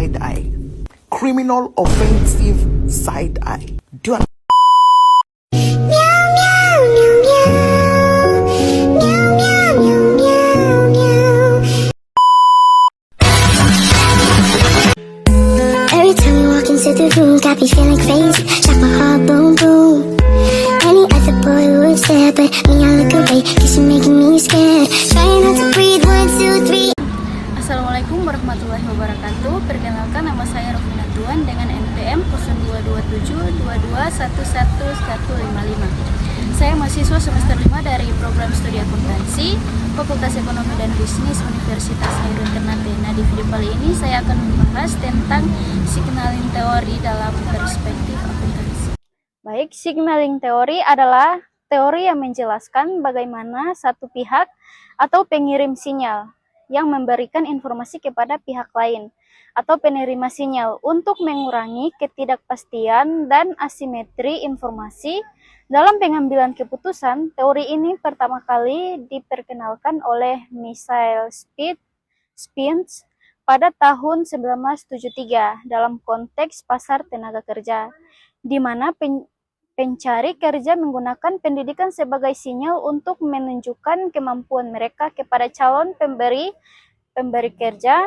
side eye. Criminal offensive side eye. Do you Every time you walk into the room, got me feeling crazy. Shock my heart, boom, boom. Any other boy would stare, but me, I look away, cause you're making me scared. Trying not to breathe, 1, 2, 3. Assalamualaikum warahmatullahi wabarakatuh. Perkenalkan, nama saya Rofina Tuan dengan NPM 022722111155. Saya mahasiswa semester 5 dari program studi akuntansi Fakultas Ekonomi dan Bisnis Universitas Hairul Ternate. Nah, di video kali ini saya akan membahas tentang signaling teori dalam perspektif akuntansi. Baik, signaling teori adalah teori yang menjelaskan bagaimana satu pihak atau pengirim sinyal yang memberikan informasi kepada pihak lain atau penerima sinyal untuk mengurangi ketidakpastian dan asimetri informasi dalam pengambilan keputusan. Teori ini pertama kali diperkenalkan oleh Michael Spence pada tahun 1973 dalam konteks pasar tenaga kerja, di mana pencari kerja menggunakan pendidikan sebagai sinyal untuk menunjukkan kemampuan mereka kepada calon pemberi kerja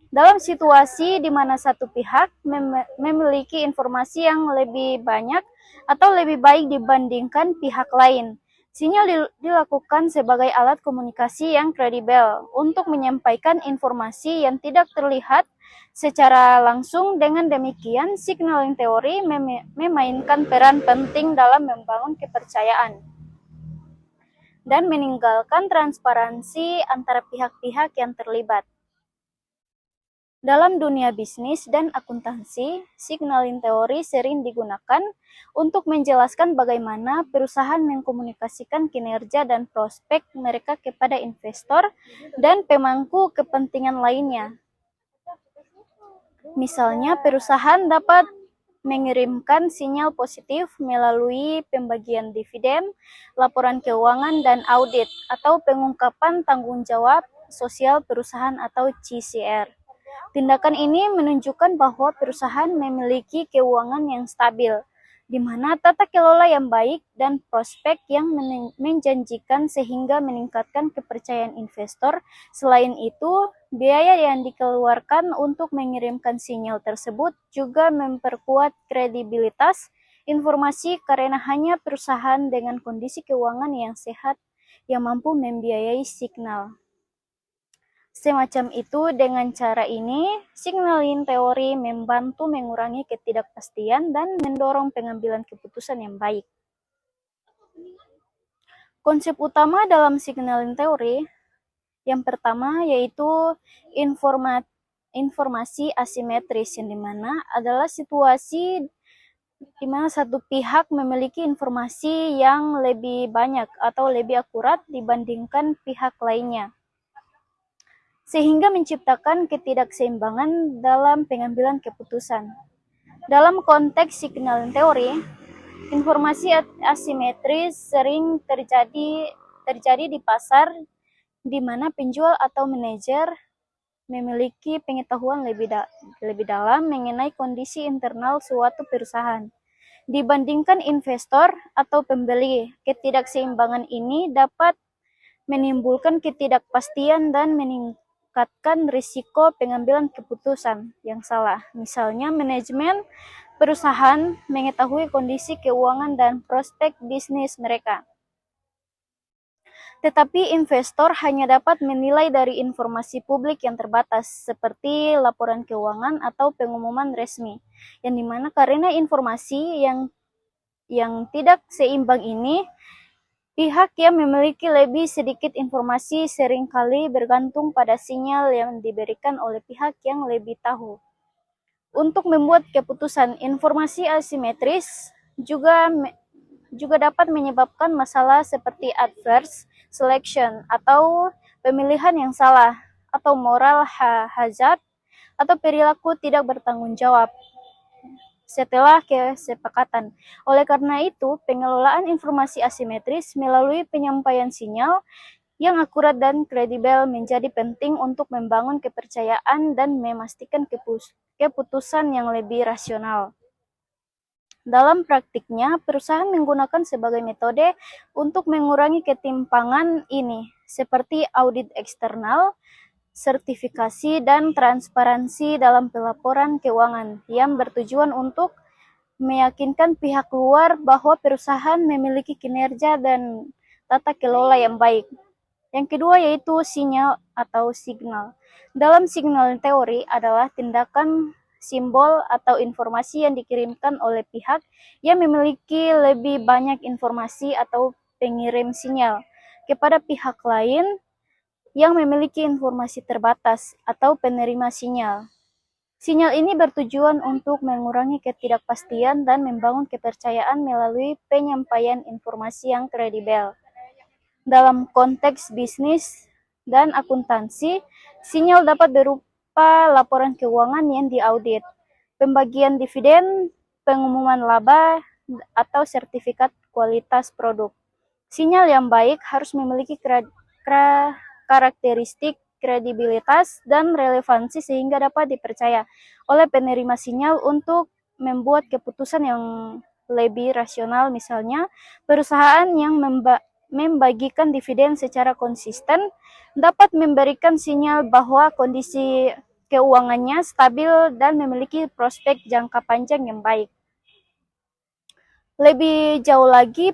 dalam situasi di mana satu pihak memiliki informasi yang lebih banyak atau lebih baik dibandingkan pihak lain. Sinyal dilakukan sebagai alat komunikasi yang kredibel untuk menyampaikan informasi yang tidak terlihat secara langsung. Dengan demikian, signaling teori memainkan peran penting dalam membangun kepercayaan dan meninggalkan transparansi antara pihak-pihak yang terlibat. Dalam dunia bisnis dan akuntansi, signaling teori sering digunakan untuk menjelaskan bagaimana perusahaan mengkomunikasikan kinerja dan prospek mereka kepada investor dan pemangku kepentingan lainnya. Misalnya, perusahaan dapat mengirimkan sinyal positif melalui pembagian dividen, laporan keuangan, dan audit, atau pengungkapan tanggung jawab sosial perusahaan atau CSR. Tindakan ini menunjukkan bahwa perusahaan memiliki keuangan yang stabil, di mana tata kelola yang baik dan prospek yang menjanjikan sehingga meningkatkan kepercayaan investor. Selain itu, biaya yang dikeluarkan untuk mengirimkan sinyal tersebut juga memperkuat kredibilitas informasi karena hanya perusahaan dengan kondisi keuangan yang sehat yang mampu membiayai signal semacam itu. Dengan cara ini, signaling teori membantu mengurangi ketidakpastian dan mendorong pengambilan keputusan yang baik. Konsep utama dalam signaling teori yang pertama yaitu informasi asimetris, yang dimana adalah situasi di mana satu pihak memiliki informasi yang lebih banyak atau lebih akurat dibandingkan pihak lainnya, sehingga menciptakan ketidakseimbangan dalam pengambilan keputusan. Dalam konteks signaling teori, informasi asimetris sering terjadi di pasar, di mana penjual atau manajer memiliki pengetahuan lebih dalam mengenai kondisi internal suatu perusahaan dibandingkan investor atau pembeli. Ketidakseimbangan ini dapat menimbulkan ketidakpastian dan meningkatkan risiko pengambilan keputusan yang salah. Misalnya, manajemen perusahaan mengetahui kondisi keuangan dan prospek bisnis mereka, tetapi investor hanya dapat menilai dari informasi publik yang terbatas, seperti laporan keuangan atau pengumuman resmi, yang dimana karena informasi yang tidak seimbang ini, pihak yang memiliki lebih sedikit informasi seringkali bergantung pada sinyal yang diberikan oleh pihak yang lebih tahu. Untuk membuat keputusan, informasi asimetris juga dapat menyebabkan masalah seperti adverse selection atau pemilihan yang salah, atau moral hazard atau perilaku tidak bertanggung jawab setelah kesepakatan. Oleh karena itu, pengelolaan informasi asimetris melalui penyampaian sinyal yang akurat dan kredibel menjadi penting untuk membangun kepercayaan dan memastikan keputusan yang lebih rasional. Dalam praktiknya, perusahaan menggunakan sebagai metode untuk mengurangi ketimpangan ini, seperti audit eksternal, sertifikasi, dan transparansi dalam pelaporan keuangan yang bertujuan untuk meyakinkan pihak luar bahwa perusahaan memiliki kinerja dan tata kelola yang baik. Yang kedua yaitu sinyal atau signal. Dalam signal teori adalah tindakan simbol atau informasi yang dikirimkan oleh pihak yang memiliki lebih banyak informasi atau pengirim sinyal kepada pihak lain yang memiliki informasi terbatas atau penerima sinyal. Sinyal ini bertujuan untuk mengurangi ketidakpastian dan membangun kepercayaan melalui penyampaian informasi yang kredibel. Dalam konteks bisnis dan akuntansi, sinyal dapat berupa laporan keuangan yang diaudit, pembagian dividen, pengumuman laba, atau sertifikat kualitas produk. Sinyal yang baik harus memiliki karakteristik kredibilitas dan relevansi sehingga dapat dipercaya oleh penerima sinyal untuk membuat keputusan yang lebih rasional. Misalnya, perusahaan yang membagikan dividen secara konsisten dapat memberikan sinyal bahwa kondisi keuangannya stabil dan memiliki prospek jangka panjang yang baik. Lebih jauh lagi,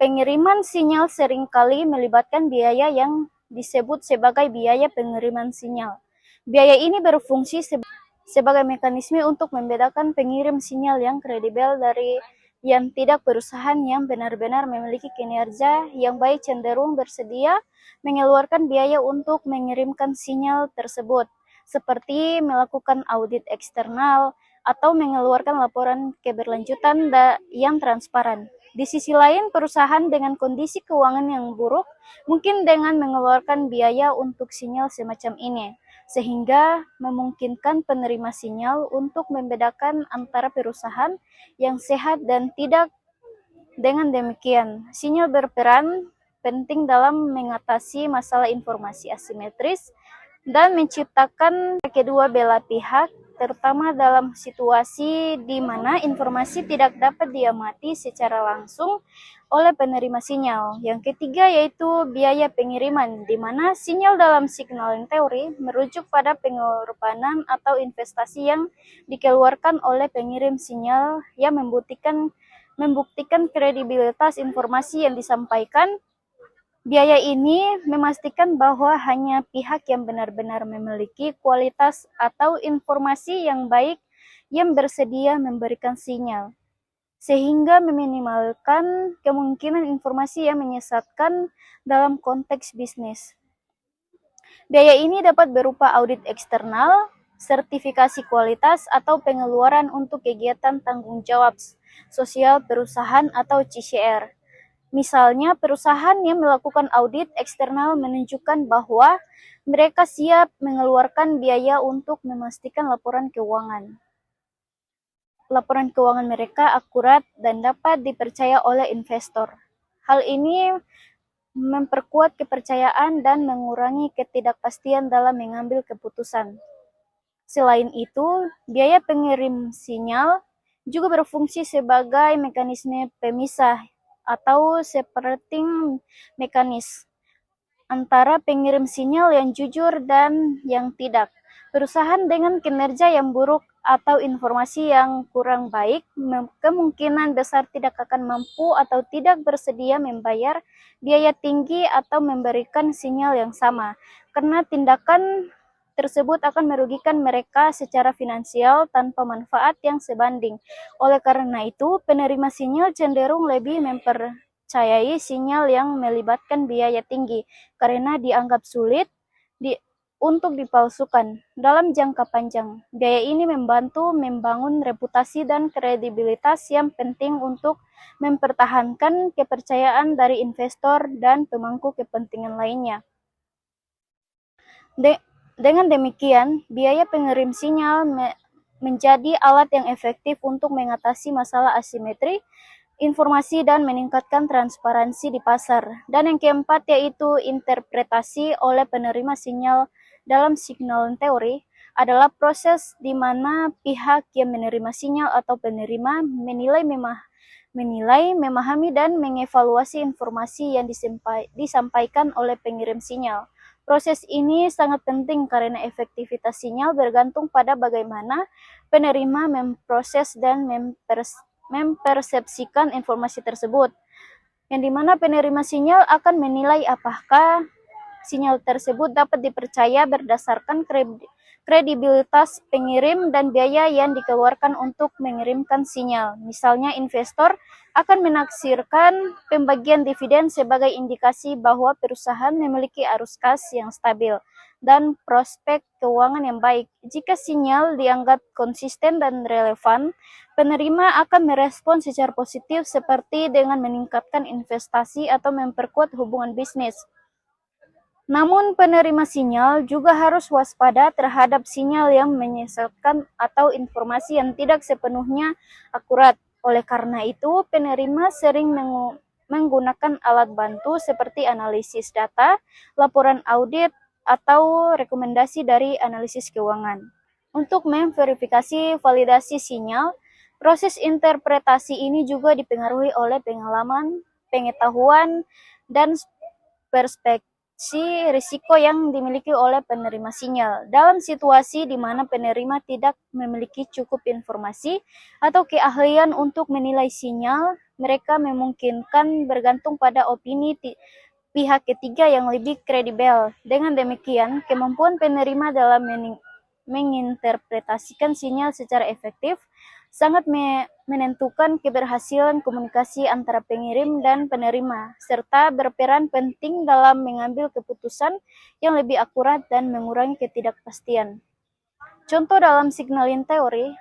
pengiriman sinyal seringkali melibatkan biaya yang disebut sebagai biaya pengiriman sinyal. Biaya ini berfungsi sebagai mekanisme untuk membedakan pengirim sinyal yang kredibel dari yang tidak. Perusahaan yang benar-benar memiliki kinerja yang baik cenderung bersedia mengeluarkan biaya untuk mengirimkan sinyal tersebut, seperti melakukan audit eksternal atau mengeluarkan laporan keberlanjutan yang transparan. Di sisi lain, perusahaan dengan kondisi keuangan yang buruk mungkin dengan mengeluarkan biaya untuk sinyal semacam ini, sehingga memungkinkan penerima sinyal untuk membedakan antara perusahaan yang sehat dan tidak. Dengan demikian, sinyal berperan penting dalam mengatasi masalah informasi asimetris dan menciptakan kedua belah pihak, terutama dalam situasi di mana informasi tidak dapat diamati secara langsung oleh penerima sinyal. Yang ketiga yaitu biaya pengiriman, di mana sinyal dalam signal teori merujuk pada pengorbanan atau investasi yang dikeluarkan oleh pengirim sinyal yang membuktikan kredibilitas informasi yang disampaikan. Biaya ini memastikan bahwa hanya pihak yang benar-benar memiliki kualitas atau informasi yang baik yang bersedia memberikan sinyal, sehingga meminimalkan kemungkinan informasi yang menyesatkan dalam konteks bisnis. Biaya ini dapat berupa audit eksternal, sertifikasi kualitas, atau pengeluaran untuk kegiatan tanggung jawab sosial perusahaan atau CSR. Misalnya, perusahaan yang melakukan audit eksternal menunjukkan bahwa mereka siap mengeluarkan biaya untuk memastikan laporan keuangan mereka akurat dan dapat dipercaya oleh investor. Hal ini memperkuat kepercayaan dan mengurangi ketidakpastian dalam mengambil keputusan. Selain itu, biaya pengirim sinyal juga berfungsi sebagai mekanisme pemisah atau separating mechanism antara pengirim sinyal yang jujur dan yang tidak. Perusahaan dengan kinerja yang buruk atau informasi yang kurang baik kemungkinan besar tidak akan mampu atau tidak bersedia membayar biaya tinggi atau memberikan sinyal yang sama, karena tindakan tersebut akan merugikan mereka secara finansial tanpa manfaat yang sebanding. Oleh karena itu, penerima sinyal cenderung lebih mempercayai sinyal yang melibatkan biaya tinggi karena dianggap sulit untuk dipalsukan. Dalam jangka panjang, biaya ini membantu membangun reputasi dan kredibilitas yang penting untuk mempertahankan kepercayaan dari investor dan pemangku kepentingan lainnya. Dengan demikian, biaya pengirim sinyal menjadi alat yang efektif untuk mengatasi masalah asimetri informasi dan meningkatkan transparansi di pasar. Dan yang keempat yaitu interpretasi oleh penerima sinyal dalam signal teori adalah proses di mana pihak yang menerima sinyal atau penerima menilai, memahami, dan mengevaluasi informasi yang disampaikan oleh pengirim sinyal. Proses ini sangat penting karena efektivitas sinyal bergantung pada bagaimana penerima memproses dan mempersepsikan informasi tersebut, yang dimana penerima sinyal akan menilai apakah sinyal tersebut dapat dipercaya berdasarkan kredibilitas pengirim dan biaya yang dikeluarkan untuk mengirimkan sinyal. Misalnya, investor akan menaksirkan pembagian dividen sebagai indikasi bahwa perusahaan memiliki arus kas yang stabil dan prospek keuangan yang baik. Jika sinyal dianggap konsisten dan relevan, penerima akan merespon secara positif seperti dengan meningkatkan investasi atau memperkuat hubungan bisnis. Namun penerima sinyal juga harus waspada terhadap sinyal yang menyesatkan atau informasi yang tidak sepenuhnya akurat. Oleh karena itu, penerima sering menggunakan alat bantu seperti analisis data, laporan audit, atau rekomendasi dari analisis keuangan. Untuk memverifikasi validasi sinyal, proses interpretasi ini juga dipengaruhi oleh pengalaman, pengetahuan, dan perspektif risiko yang dimiliki oleh penerima sinyal. Dalam situasi di mana penerima tidak memiliki cukup informasi atau keahlian untuk menilai sinyal, mereka memungkinkan bergantung pada opini pihak ketiga yang lebih kredibel. Dengan demikian, kemampuan penerima dalam menginterpretasikan sinyal secara efektif sangat menentukan keberhasilan komunikasi antara pengirim dan penerima, serta berperan penting dalam mengambil keputusan yang lebih akurat dan mengurangi ketidakpastian. Contoh dalam signaling teori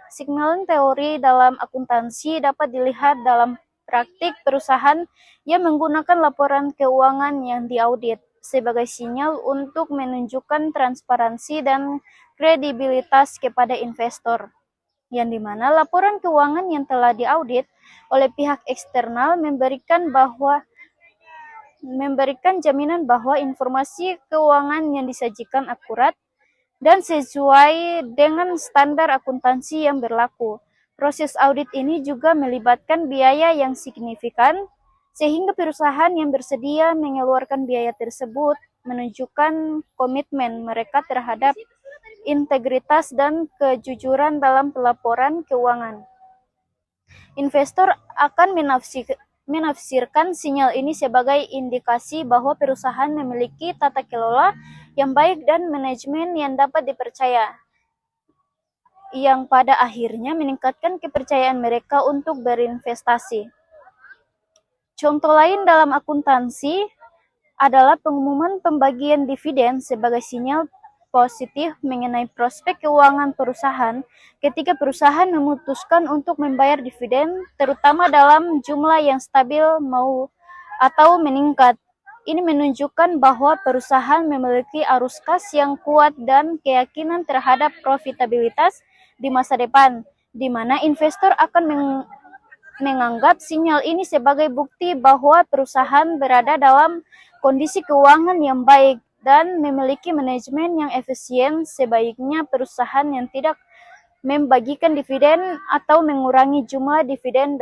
dalam akuntansi dapat dilihat dalam praktik perusahaan yang menggunakan laporan keuangan yang diaudit sebagai sinyal untuk menunjukkan transparansi dan kredibilitas kepada investor, yang dimana laporan keuangan yang telah diaudit oleh pihak eksternal memberikan jaminan bahwa informasi keuangan yang disajikan akurat dan sesuai dengan standar akuntansi yang berlaku. Proses audit ini juga melibatkan biaya yang signifikan, sehingga perusahaan yang bersedia mengeluarkan biaya tersebut menunjukkan komitmen mereka terhadap integritas dan kejujuran dalam pelaporan keuangan. Investor akan menafsirkan sinyal ini sebagai indikasi bahwa perusahaan memiliki tata kelola yang baik dan manajemen yang dapat dipercaya, yang pada akhirnya meningkatkan kepercayaan mereka untuk berinvestasi. Contoh lain dalam akuntansi adalah pengumuman pembagian dividen sebagai sinyal positif mengenai prospek keuangan perusahaan ketika perusahaan memutuskan untuk membayar dividen, terutama dalam jumlah yang stabil atau meningkat. Ini menunjukkan bahwa perusahaan memiliki arus kas yang kuat dan keyakinan terhadap profitabilitas di masa depan, di mana investor akan menganggap sinyal ini sebagai bukti bahwa perusahaan berada dalam kondisi keuangan yang baik dan memiliki manajemen yang efisien. Sebaiknya perusahaan yang tidak membagikan dividen atau mengurangi jumlah dividen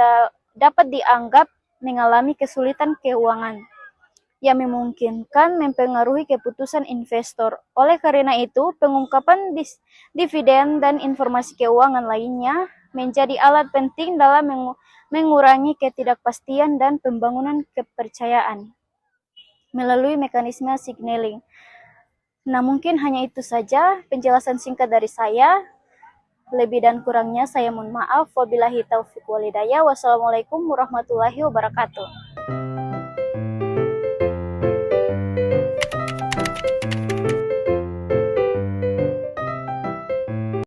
dapat dianggap mengalami kesulitan keuangan yang memungkinkan mempengaruhi keputusan investor. Oleh karena itu, pengungkapan dividen dan informasi keuangan lainnya menjadi alat penting dalam mengurangi ketidakpastian dan pembangunan kepercayaan melalui mekanisme signaling. Nah, mungkin hanya itu saja penjelasan singkat dari saya. Lebih dan kurangnya saya mohon maaf. Wabillahi taufiq walhidayah. Wassalamualaikum warahmatullahi wabarakatuh.